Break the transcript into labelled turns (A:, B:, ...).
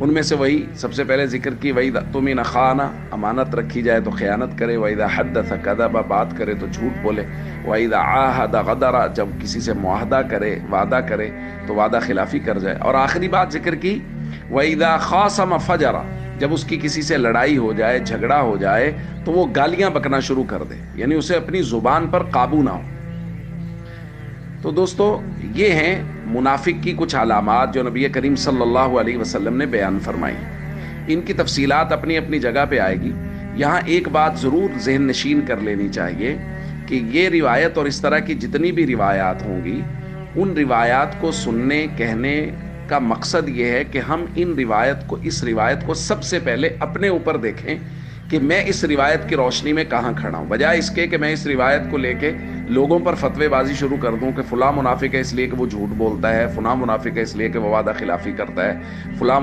A: ان میں سے وہی سب سے پہلے ذکر کی وَإِذَا اؤْتُمِنَ خَانَ، امانت رکھی جائے تو خیانت کرے، وَإِذَا حَدَّثَ كَذَبَ، بات کرے تو جھوٹ بولے، وَإِذَا عَاهَدَ غَدَرَ، جب کسی سے معاہدہ کرے، وعدہ کرے تو وعدہ خلافی کر جائے، اور آخری بات ذکر کی وَإِذَا خَاصَمَ فَجَرَ، جب اس کی کسی سے لڑائی ہو جائے، جھگڑا ہو جائے تو وہ گالیاں بکنا شروع کر دے، یعنی اسے اپنی زبان پر قابو نہ ہو۔ تو دوستو یہ ہیں منافق کی کچھ علامات جو نبی کریم صلی اللہ علیہ وسلم نے بیان فرمائی۔ ان کی تفصیلات اپنی اپنی جگہ پہ آئے گی۔ یہاں ایک بات ضرور ذہن نشین کر لینی چاہیے کہ یہ روایت اور اس طرح کی جتنی بھی روایات ہوں گی، ان روایات کو سننے کہنے کا مقصد یہ ہے کہ ہم اس روایت کو سب سے پہلے اپنے اوپر دیکھیں کہ میں اس روایت کی روشنی میں کہاں کھڑا ہوں، بجائے اس کے کہ میں اس روایت کو لے کے لوگوں پر فتوے بازی شروع کر دوں کہ فلاں منافق ہے اس لیے کہ وہ جھوٹ بولتا ہے، فلاں منافق ہے اس لیے کہ وہ وعدہ خلافی کرتا ہے، فلاں